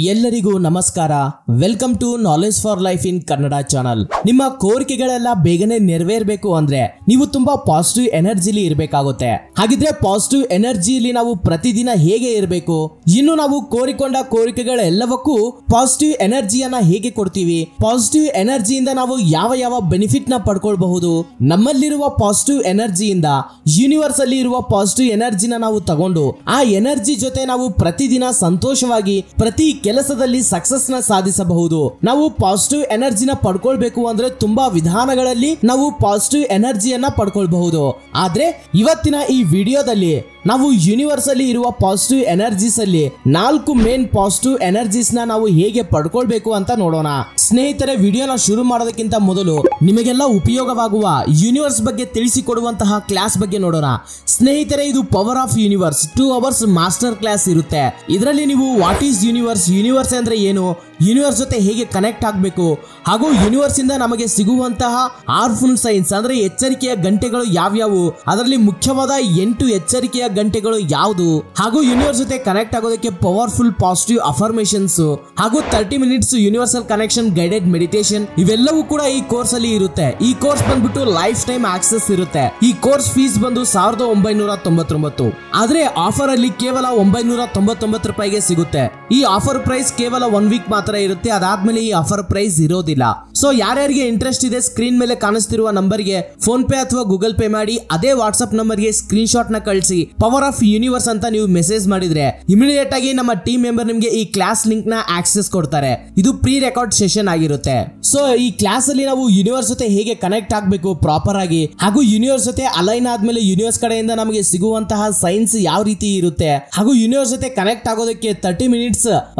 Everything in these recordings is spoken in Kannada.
ಎಲ್ಲರಿಗೂ ನಮಸ್ಕಾರ. Welcome to knowledge for life in Kannada channel. ನಿಮ್ಮ ಕೋರಿಕೆಗಳೆಲ್ಲ ಬೇಗನೆ ನೆರವೇರಬೇಕು ಅಂದ್ರೆ ನೀವು ತುಂಬಾ ಪಾಸಿಟಿವ್ ಎನರ್ಜಿಲಿ ಇರಬೇಕಾಗುತ್ತೆ. ಹಾಗಿದ್ರೆ ಪಾಸಿಟಿವ್ ಎನರ್ಜಿಲಿ ನಾವು ಪ್ರತಿದಿನ ಹೇಗೆ ಇರಬೇಕು, ಇನ್ನು ನಾವು ಕೋರಿಕೊಂಡ ಕೋರಿಕೆಗಳೆಲ್ಲವಕ್ಕೂ ಪಾಸಿಟಿವ್ ಎನರ್ಜಿಯನ್ನ ಹೇಗೆ ಕೊಡ್ತೀವಿ, ಪಾಸಿಟಿವ್ ಎನರ್ಜಿಯಿಂದ ನಾವು ಯಾವ ಯಾವ ಬೆನಿಫಿಟ್ ನ ಪಡ್ಕೊಳ್ಬಹುದು, ನಮ್ಮಲ್ಲಿರುವ ಪಾಸಿಟಿವ್ ಎನರ್ಜಿಯಿಂದ ಯೂನಿವರ್ಸ್ ಅಲ್ಲಿ ಇರುವ ಪಾಸಿಟಿವ್ ಎನರ್ಜಿನ ನಾವು ತಗೊಂಡು ಆ ಎನರ್ಜಿ ಜೊತೆ ನಾವು ಪ್ರತಿದಿನ ಸಂತೋಷವಾಗಿ ಪ್ರತಿ ಕೆಲಸದಲ್ಲಿ ಸಕ್ಸಸ್ ನ ಸಾಧಿಸಬಹುದು. ನಾವು ಪಾಸಿಟಿವ್ ಎನರ್ಜಿನ ಪಡ್ಕೊಳ್ಬೇಕು ಅಂದ್ರೆ ತುಂಬಾ ವಿಧಾನಗಳಲ್ಲಿ ನಾವು ಪಾಸಿಟಿವ್ ಎನರ್ಜಿಯನ್ನ ಪಡ್ಕೊಳ್ಬಹುದು. ಆದ್ರೆ ಇವತ್ತಿನ ಈ ವಿಡಿಯೋದಲ್ಲಿ ನಾವು ಯೂನಿವರ್ಸ್ ಅಲ್ಲಿ ಇರುವ ಪಾಸಿಟಿವ್ ಎನರ್ಜೀಸ್ ಅಲ್ಲಿ 4 ಮೇನ್ ಪಾಸಿಟಿವ್ ಎನರ್ಜೀಸ್ ನ ನಾವು ಹೇಗೆ ಪಡ್ಕೊಳ್ಬೇಕು ಅಂತ ನೋಡೋಣ. ಸ್ನೇಹಿತರೆ, ವಿಡಿಯೋನ ಶುರು ಮಾಡೋದಕ್ಕಿಂತ ಮೊದಲು ನಿಮಗೆಲ್ಲ ಉಪಯೋಗವಾಗುವ ಯೂನಿವರ್ಸ್ ಬಗ್ಗೆ ತಿಳಿಸಿಕೊಡುವಂತಹ ಕ್ಲಾಸ್ ಬಗ್ಗೆ ನೋಡೋಣ. ಸ್ನೇಹಿತರೆ, ಇದು power of universe 2 hours master class ಇರುತ್ತೆ. ಇದರಲ್ಲಿ ನೀವು ವಾಟ್ ಈಸ್ ಯೂನಿವರ್ಸ್, ಯೂನಿವರ್ಸ್ ಅಂದ್ರೆ ಏನು, ಯೂನಿವರ್ಸ್ ಜೊತೆ ಹೇಗೆ ಕನೆಕ್ಟ್ ಆಗಬೇಕು, ಹಾಗೂ ಯೂನಿವರ್ಸ್ ಇಂದ ನಮಗೆ ಸಿಗುವಂತಹ ಆರ್ಫುಲ್ ಸೈನ್ಸ್ ಅಂದ್ರೆ ಎಚ್ಚರಿಕೆಯ ಗಂಟೆಗಳು ಯಾವ್ಯಾವು, ಅದರಲ್ಲಿ ಮುಖ್ಯವಾದ 8 ಎಚ್ಚರಿಕೆಯ ಗಂಟೆಗಳು ಯಾವುದು, ಹಾಗೂ ಯೂನಿವರ್ಸ್ ಜೊತೆ ಕನೆಕ್ಟ್ ಆಗೋದಕ್ಕೆ ಪವರ್ಫುಲ್ ಪಾಸಿಟಿವ್ ಅಫರ್ಮೇಷನ್ಸ್, ಹಾಗೂ 30 minutes universal connection guided meditation, ಇವೆಲ್ಲವೂ ಕೂಡ ಈ ಕೋರ್ಸ್ ಅಲ್ಲಿ ಇರುತ್ತೆ. ಈ ಕೋರ್ಸ್ ಬಂದ್ಬಿಟ್ಟು ಲೈಫ್ ಟೈಮ್ ಆಕ್ಸೆಸ್ ಇರುತ್ತೆ. ಈ ಕೋರ್ಸ್ ಫೀಸ್ ಬಂದು 1999. ಆದ್ರೆ ಆಫರ್ ಅಲ್ಲಿ ಕೇವಲ 999 ರೂಪಾಯಿಗೆ ಸಿಗುತ್ತೆ. ಈ ಆಫರ್ ಪ್ರೈಸ್ ಕೇವಲ 1 ವೀಕ್ ಮಾತ್ರ ಇರುತ್ತೆ. ಅದಾದ್ಮೇಲೆ ಈ ಆಫರ್ ಪ್ರೈಸ್ ಇರೋದಿಲ್ಲ. ಸೊ ಯಾರ್ಯಾರಿಗೆ ಇಂಟ್ರೆಸ್ಟ್ ಇದೆ, ಸ್ಕ್ರೀನ್ ಮೇಲೆ ಕಾಣಿಸ್ತಿರುವ ನಂಬರ್ಗೆ ಫೋನ್ ಪೇ ಅಥವಾ ಗೂಗಲ್ ಪೇ ಮಾಡಿ ಅದೇ ವಾಟ್ಸ್ಆಪ್ ನಂಬರ್ಗೆ ಸ್ಕ್ರೀನ್ ಶಾಟ್ ನ ಕಳಿಸಿ ಪವರ್ ಆಫ್ ಯೂನಿವರ್ಸ್ ಅಂತ ನೀವು ಮೆಸೇಜ್ ಮಾಡಿದ್ರೆ ಇಮಿಡಿಯೇಟ್ ಆಗಿ ನಮ್ಮ ಟೀಮ್ ಮೆಂಬರ್ ನಿಮಗೆ ಈ ಕ್ಲಾಸ್ ಲಿಂಕ್ ನ ಆಕ್ಸೆಸ್ ಕೊಡ್ತಾರೆ. ಇದು ಪ್ರೀ ರೆಕಾರ್ಡ್ ಸೆಷನ್ ಆಗಿರುತ್ತೆ. ಸೊ ಈ ಕ್ಲಾಸ್ ಅಲ್ಲಿ ನಾವು ಯೂನಿವರ್ಸ್ ಜೊತೆ ಹೇಗೆ ಕನೆಕ್ಟ್ ಆಗಬೇಕು ಪ್ರಾಪರ್ ಆಗಿ, ಹಾಗೂ ಯೂನಿವರ್ಸ್ ಜೊತೆ ಅಲೈನ್ ಆದ್ಮೇಲೆ ಯೂನಿವರ್ಸ್ ಕಡೆಯಿಂದ ನಮಗೆ ಸಿಗುವಂತಹ ಸೈನ್ಸ್ ಯಾವ ರೀತಿ ಇರುತ್ತೆ, ಹಾಗೂ ಯೂನಿವರ್ಸ್ ಜೊತೆ ಕನೆಕ್ಟ್ ಆಗೋದಕ್ಕೆ 30 ಮಿನಿಟ್ಸ್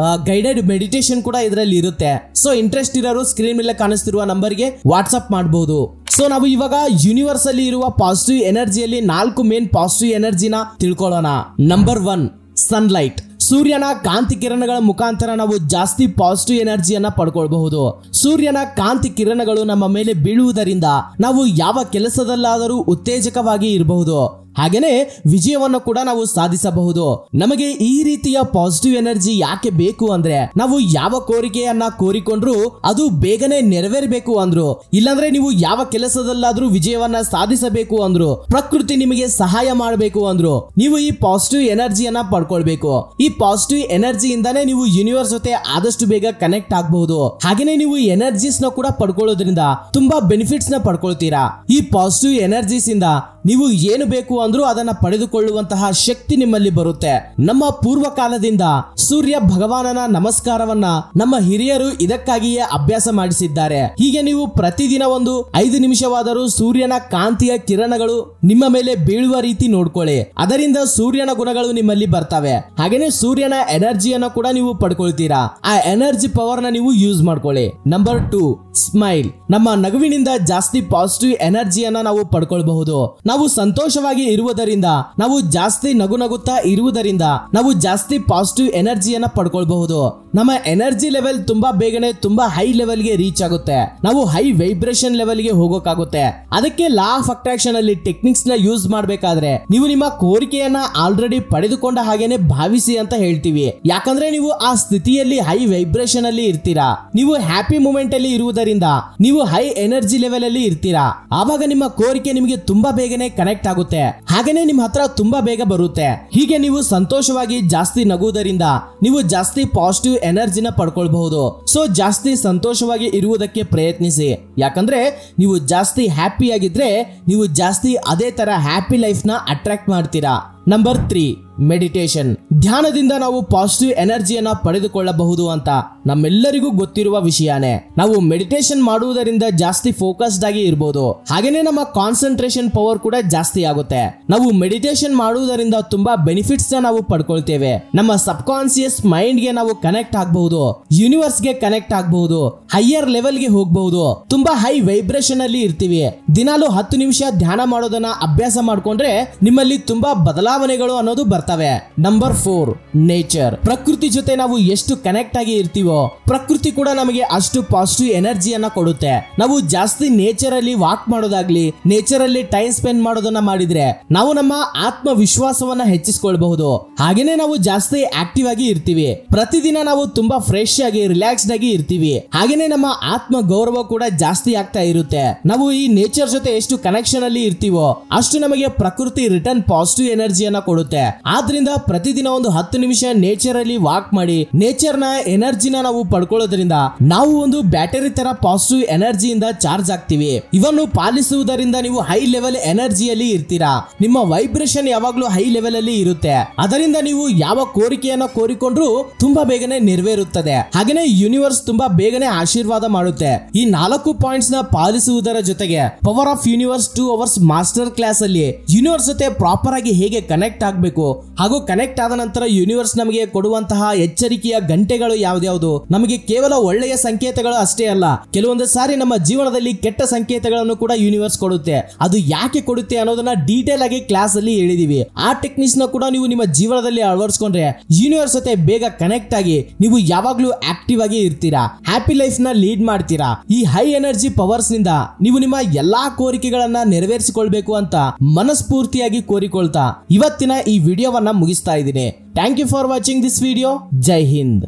ಗೈಡೆಡ್ ಮೆಡಿಟೇಷನ್ ಕೂಡ ಇದರಲ್ಲಿ ಇರುತ್ತೆ. ಸೊ ಇಂಟ್ರೆಸ್ಟ್ ಇರೋರು ಸ್ಕ್ರೀನ್ ಮೇಲೆ ಕಾಣಿಸ್ತಿರುವ ನಂಬರ್ಗೆ ವಾಟ್ಸ್ಆಪ್ ಮಾಡಬಹುದು. ಸೊ ನಾವು ಇವಾಗ ಯೂನಿವರ್ಸ್ ಅಲ್ಲಿ ಇರುವ ಪಾಸಿಟಿವ್ ಎನರ್ಜಿಯಲ್ಲಿ 4 ಮೇನ್ ಪಾಸಿಟಿವ್ ಎನರ್ಜಿನ ತಿಳ್ಕೊಳ್ಳೋಣ. Number 1, sunlight. ಸೂರ್ಯನ ಕಾಂತಿ ಕಿರಣಗಳ ಮುಖಾಂತರ ನಾವು ಜಾಸ್ತಿ ಪಾಸಿಟಿವ್ ಎನರ್ಜಿಯನ್ನ ಪಡ್ಕೊಳ್ಬಹುದು. ಸೂರ್ಯನ ಕಾಂತಿ ಕಿರಣಗಳು ನಮ್ಮ ಮೇಲೆ ಬೀಳುವುದರಿಂದ ನಾವು ಯಾವ ಕೆಲಸದಲ್ಲಾದರೂ ಉತ್ತೇಜಕವಾಗಿ ಇರಬಹುದು, ಹಾಗೇನೆ ವಿಜಯವನ್ನು ಕೂಡ ನಾವು ಸಾಧಿಸಬಹುದು. ನಮಗೆ ಈ ರೀತಿಯ ಪಾಸಿಟಿವ್ ಎನರ್ಜಿ ಯಾಕೆ ಬೇಕು ಅಂದ್ರೆ ನಾವು ಯಾವ ಕೋರಿಕೆಯನ್ನ ಕೋರಿಕೊಂಡ್ರು ಅದು ಬೇಗನೆ ನೆರವೇರಬೇಕು ಅಂದ್ರು, ಇಲ್ಲಾಂದ್ರೆ ನೀವು ಯಾವ ಕೆಲಸದಲ್ಲಾದ್ರೂ ವಿಜಯವನ್ನ ಸಾಧಿಸಬೇಕು ಅಂದ್ರು, ಪ್ರಕೃತಿ ನಿಮಗೆ ಸಹಾಯ ಮಾಡಬೇಕು ಅಂದ್ರು ನೀವು ಈ ಪಾಸಿಟಿವ್ ಎನರ್ಜಿಯನ್ನ ಪಡ್ಕೊಳ್ಬೇಕು. ಈ ಪಾಸಿಟಿವ್ ಎನರ್ಜಿಯಿಂದಾನೇ ನೀವು ಯೂನಿವರ್ಸ್ ಜೊತೆ ಆದಷ್ಟು ಬೇಗ ಕನೆಕ್ಟ್ ಆಗಬಹುದು. ಹಾಗೇನೆ ನೀವು ಎನರ್ಜೀಸ್ ನ ಕೂಡ ಪಡ್ಕೊಳ್ಳೋದ್ರಿಂದ ತುಂಬಾ ಬೆನಿಫಿಟ್ಸ್ ನ ಪಡ್ಕೊಳ್ತೀರಾ. ಈ ಪಾಸಿಟಿವ್ ಎನರ್ಜೀಸ್ ಇಂದ ನೀವು ಏನು ಬೇಕು ಅಂದ್ರೂ ಅದನ್ನ ಪಡೆದುಕೊಳ್ಳುವಂತಹ ಶಕ್ತಿ ನಿಮ್ಮಲ್ಲಿ ಬರುತ್ತೆ. ನಮ್ಮ ಪೂರ್ವ ಕಾಲದಿಂದ ಸೂರ್ಯ ಭಗವಾನನ ನಮಸ್ಕಾರವನ್ನ ನಮ್ಮ ಹಿರಿಯರು ಇದಕ್ಕಾಗಿಯೇ ಅಭ್ಯಾಸ ಮಾಡಿಸಿದ್ದಾರೆ. ಹೀಗೆ ನೀವು ಪ್ರತಿದಿನ ಒಂದು 5 ನಿಮಿಷವಾದರೂ ಸೂರ್ಯನ ಕಾಂತಿಯ ಕಿರಣಗಳು ನಿಮ್ಮ ಮೇಲೆ ಬೀಳುವ ರೀತಿ ನೋಡ್ಕೊಳ್ಳಿ. ಅದರಿಂದ ಸೂರ್ಯನ ಗುಣಗಳು ನಿಮ್ಮಲ್ಲಿ ಬರ್ತವೆ. ಹಾಗೇನೆ ಸೂರ್ಯನ ಎನರ್ಜಿಯನ್ನ ಕೂಡ ನೀವು ಪಡ್ಕೊಳ್ತೀರಾ. ಆ ಎನರ್ಜಿ ಪವರ್ ನ ನೀವು ಯೂಸ್ ಮಾಡ್ಕೊಳ್ಳಿ. Number 2, smile. ನಮ್ಮ ನಗುವಿನಿಂದ ಜಾಸ್ತಿ ಪಾಸಿಟಿವ್ ಎನರ್ಜಿಯನ್ನ ನಾವು ಪಡ್ಕೊಳ್ಬಹುದು. ನಾವು ಸಂತೋಷವಾಗಿ ಇರುವುದರಿಂದ, ನಾವು ಜಾಸ್ತಿ ನಗುತ್ತಾ ಇರುವುದರಿಂದ ನಾವು ಜಾಸ್ತಿ ಪಾಸಿಟಿವ್ ಎನರ್ಜಿಯನ್ನ ಪಡ್ಕೊಳ್ಬಹುದು. ನಮ್ಮ ಎನರ್ಜಿ ಲೆವೆಲ್ ತುಂಬಾ ಬೇಗನೆ ತುಂಬಾ ಹೈ ಲೆವೆಲ್ ಗೆ ರೀಚ್ ಆಗುತ್ತೆ. ನಾವು ಹೈ ವೈಬ್ರೇಷನ್ ಲೆವೆಲ್ ಗೆ ಹೋಗೋಕ್ಕಾಗುತ್ತೆ. ಅದಕ್ಕೆ ಲಾ ಆಫ್ ಅಟ್ರಾಕ್ಷನ್ ಅಲ್ಲಿ ಟೆಕ್ನಿಕ್ಸ್ ನ ಯೂಸ್ ಮಾಡಬೇಕಾದ್ರೆ ನೀವು ನಿಮ್ಮ ಕೋರಿಕೆಯನ್ನ ಆಲ್ರೆಡಿ ಪಡೆದುಕೊಂಡ ಹಾಗೇನೆ ಭಾವಿಸಿ ಅಂತ ಹೇಳ್ತೀವಿ. ಯಾಕಂದ್ರೆ ನೀವು ಆ ಸ್ಥಿತಿಯಲ್ಲಿ ಹೈ ವೈಬ್ರೇಷನ್ ಅಲ್ಲಿ ಇರ್ತೀರಾ. ನೀವು ಹ್ಯಾಪಿ ಮೂಮೆಂಟ್ ಅಲ್ಲಿ ಇರುವುದರಿಂದ ನೀವು ಹೈ ಎನರ್ಜಿ ಲೆವೆಲ್ ಅಲ್ಲಿ ಇರ್ತೀರಾ. ಆವಾಗ ನಿಮ್ಮ ಕೋರಿಕೆ ನಿಮಗೆ ತುಂಬಾ ಬೇಗನೆ ಕನೆಕ್ಟ್ ಆಗುತ್ತೆ, ಹಾಗೇನೆ ನಿಮ್ಮ ಹತ್ರ ತುಂಬಾ ಬೇಗ ಬರುತ್ತೆ. ಹೀಗೆ ನೀವು ಸಂತೋಷವಾಗಿ ಜಾಸ್ತಿ ನಗುವುದರಿಂದ ನೀವು ಜಾಸ್ತಿ ಪಾಸಿಟಿವ್ ಎನರ್ಜಿನ ಪಡ್ಕೊಳ್ಬಹುದು. ಸೊ ಜಾಸ್ತಿ ಸಂತೋಷವಾಗಿ ಇರುವುದಕ್ಕೆ ಪ್ರಯತ್ನಿಸಿ. ಯಾಕಂದ್ರೆ ನೀವು ಜಾಸ್ತಿ ಹ್ಯಾಪಿ ಆಗಿದ್ರೆ ನೀವು ಜಾಸ್ತಿ ಅದೇ ತರ ಹ್ಯಾಪಿ ಲೈಫ್ ನ ಅಟ್ರಾಕ್ಟ್ ಮಾಡ್ತೀರಾ. Number 3, meditation. ಧ್ಯಾನದಿಂದ ನಾವು ಪಾಸಿಟಿವ್ ಎನರ್ಜಿಯನ್ನ ಪಡೆದುಕೊಳ್ಳಬಹುದು ಅಂತ ನಮ್ಮೆಲ್ಲರಿಗೂ ಗೊತ್ತಿರುವ ವಿಷಯನೇ. ನಾವು ಮೆಡಿಟೇಷನ್ ಮಾಡುವುದರಿಂದ ಜಾಸ್ತಿ ಫೋಕಸ್ಡ್ ಆಗಿ ಇರಬಹುದು, ಹಾಗೇನೆ ನಮ್ಮ ಕಾನ್ಸಂಟ್ರೇಷನ್ ಪವರ್ ಕೂಡ ಜಾಸ್ತಿ ಆಗುತ್ತೆ. ನಾವು ಮೆಡಿಟೇಷನ್ ಮಾಡುವುದರಿಂದ ತುಂಬಾ ಬೆನಿಫಿಟ್ಸ್ ನಾವು ಪಡ್ಕೊಳ್ತೇವೆ. ನಮ್ಮ ಸಬ್ ಕಾನ್ಸಿಯಸ್ ಮೈಂಡ್ ಗೆ ನಾವು ಕನೆಕ್ಟ್ ಆಗಬಹುದು, ಯೂನಿವರ್ಸ್ ಗೆ ಕನೆಕ್ಟ್ ಆಗಬಹುದು, ಹೈಯರ್ ಲೆವೆಲ್ ಗೆ ಹೋಗಬಹುದು. ತುಂಬಾ ಹೈ ವೈಬ್ರೇಷನ್ ಅಲ್ಲಿ ಇರ್ತೀವಿ. ದಿನಾಲು 10 ನಿಮಿಷ ಧ್ಯಾನ ಮಾಡೋದನ್ನ ಅಭ್ಯಾಸ ಮಾಡ್ಕೊಂಡ್ರೆ ನಿಮ್ಮಲ್ಲಿ ತುಂಬಾ ಬದಲಾವಣೆಗಳು ಅನ್ನೋದು ಬರ್ತವೆ. ಬರ್ತವೆ. Number 4 nature. ಪ್ರಕೃತಿ ಜೊತೆ ನಾವು ಎಷ್ಟು ಕನೆಕ್ಟ್ ಆಗಿ ಇರ್ತೀವೋ ಪ್ರಕೃತಿ ಕೂಡ ನಮಗೆ ಅಷ್ಟು ಪಾಸಿಟಿವ್ ಎನರ್ಜಿಯನ್ನ ಕೊಡುತ್ತೆ. ನಾವು ಜಾಸ್ತಿ ನೇಚರ್ ಅಲ್ಲಿ ವಾಕ್ ಮಾಡೋದಾಗ್ಲಿ, ನೇಚರ್ ಅಲ್ಲಿ ಟೈಮ್ ಸ್ಪೆಂಡ್ ಮಾಡೋದನ್ನ ಮಾಡಿದ್ರೆ ನಾವು ನಮ್ಮ ಆತ್ಮವಿಶ್ವಾಸವನ್ನ ಹೆಚ್ಚಿಸಿಕೊಳ್ಳಬಹುದು. ಹಾಗೇನೆ ನಾವು ಜಾಸ್ತಿ ಆಕ್ಟಿವ್ ಆಗಿ ಇರ್ತೀವಿ. ಪ್ರತಿದಿನ ನಾವು ತುಂಬಾ ಫ್ರೆಶ್ ಆಗಿ ರಿಲ್ಯಾಕ್ಸ್ಡ್ ಆಗಿ ಇರ್ತೀವಿ. ಹಾಗೇನೆ ನಮ್ಮ ಆತ್ಮ ಗೌರವ ಕೂಡ ಜಾಸ್ತಿ ಆಗ್ತಾ ಇರುತ್ತೆ. ನಾವು ಈ ನೇಚರ್ ಜೊತೆ ಎಷ್ಟು ಕನೆಕ್ಷನ್ ಅಲ್ಲಿ ಇರ್ತೀವೋ ಅಷ್ಟು ನಮಗೆ ಪ್ರಕೃತಿ ರಿಟರ್ನ್ ಪಾಸಿಟಿವ್ ಎನರ್ಜಿಯನ್ನ ಕೊಡುತ್ತೆ. ಆದ್ರಿಂದ ಪ್ರತಿದಿನ ಒಂದು 10 ನಿಮಿಷ ನೇಚರ್ ಅಲ್ಲಿ ವಾಕ್ ಮಾಡಿ ನೇಚರ್ ನ ಎನರ್ಜಿನ ನಾವು ಪಡ್ಕೊಳ್ಳೋದ್ರಿಂದ ನಾವು ಒಂದು ಬ್ಯಾಟರಿ ತರ ಪಾಸಿಟಿವ್ ಎನರ್ಜಿಯಿಂದ ಚಾರ್ಜ್ ಆಗ್ತೀವಿ. ಇವನ್ನು ಪಾಲಿಸುವುದರಿಂದ ನೀವು ಹೈ ಲೆವೆಲ್ ಎನರ್ಜಿಯಲ್ಲಿ ಇರ್ತೀರಾ. ನಿಮ್ಮ ವೈಬ್ರೇಷನ್ ಯಾವಾಗ್ಲೂ ಹೈ ಲೆವೆಲ್ ಅಲ್ಲಿ ಇರುತ್ತೆ. ಅದರಿಂದ ನೀವು ಯಾವ ಕೋರಿಕೆಯನ್ನ ಕೋರಿಕೊಂಡ್ರು ತುಂಬಾ ಬೇಗನೆ ನೆರವೇರುತ್ತದೆ. ಹಾಗೇನೆ ಯೂನಿವರ್ಸ್ ತುಂಬಾ ಬೇಗನೆ ಆಶೀರ್ವಾದ ಮಾಡುತ್ತೆ. ಈ 4 ಪಾಯಿಂಟ್ಸ್ ನ ಪಾಲಿಸುವುದರ ಜೊತೆಗೆ power of universe 2 hours master class ಅಲ್ಲಿ ಯೂನಿವರ್ಸ್ ಜೊತೆ ಪ್ರಾಪರ್ ಆಗಿ ಹೇಗೆ ಕನೆಕ್ಟ್ ಆಗಬೇಕು ಹಾಗೂ ಕನೆಕ್ಟ್ ಆದ ನಂತರ ಯೂನಿವರ್ಸ್ ನಮಗೆ ಕೊಡುವಂತಹ ಎಚ್ಚರಿಕೆಯ ಗಂಟೆಗಳು ಯಾವ್ದ್ಯಾವುದು, ನಮಗೆ ಕೇವಲ ಒಳ್ಳೆಯ ಸಂಕೇತಗಳು ಅಷ್ಟೇ ಅಲ್ಲ, ಕೆಲವೊಂದು ಸಾರಿ ನಮ್ಮ ಜೀವನದಲ್ಲಿ ಕೆಟ್ಟ ಸಂಕೇತಗಳನ್ನು ಕೂಡ ಯೂನಿವರ್ಸ್ ಕೊಡುತ್ತೆ. ಅದು ಯಾಕೆ ಕೊಡುತ್ತೆ ಅನ್ನೋದನ್ನ ಡೀಟೇಲ್ ಆಗಿ ಕ್ಲಾಸ್ ಅಲ್ಲಿ ಹೇಳಿದೀವಿ. ಆ ಟೆಕ್ನಿಕ್ಸ್ ನ ಕೂಡ ನೀವು ನಿಮ್ಮ ಜೀವನದಲ್ಲಿ ಅಳವಡಿಸಿಕೊಂಡ್ರೆ ಯೂನಿವರ್ಸ್ ಜೊತೆ ಬೇಗ ಕನೆಕ್ಟ್ ಆಗಿ ನೀವು ಯಾವಾಗ್ಲೂ ಆಕ್ಟಿವ್ ಆಗಿ ಇರ್ತೀರಾ, ಹ್ಯಾಪಿ ಲೈಫ್ ನ ಲೀಡ್ ಮಾಡ್ತೀರಾ. ಈ ಹೈ ಎನರ್ಜಿ ಪವರ್ಸ್ ನಿಂದ ನೀವು ನಿಮ್ಮ ಎಲ್ಲಾ ಕೋರಿಕೆಗಳನ್ನ ನೆರವೇರಿಸಿಕೊಳ್ಬೇಕು ಅಂತ ಮನಸ್ಫೂರ್ತಿಯಾಗಿ ಕೋರಿಕೊಳ್ತಾ ಇವತ್ತಿನ ಈ ವಿಡಿಯೋವನ್ನ ಮುಗಿಸ್ತಾ ಇದ್ದೀನಿ. Thank you for watching this video. Jai Hind.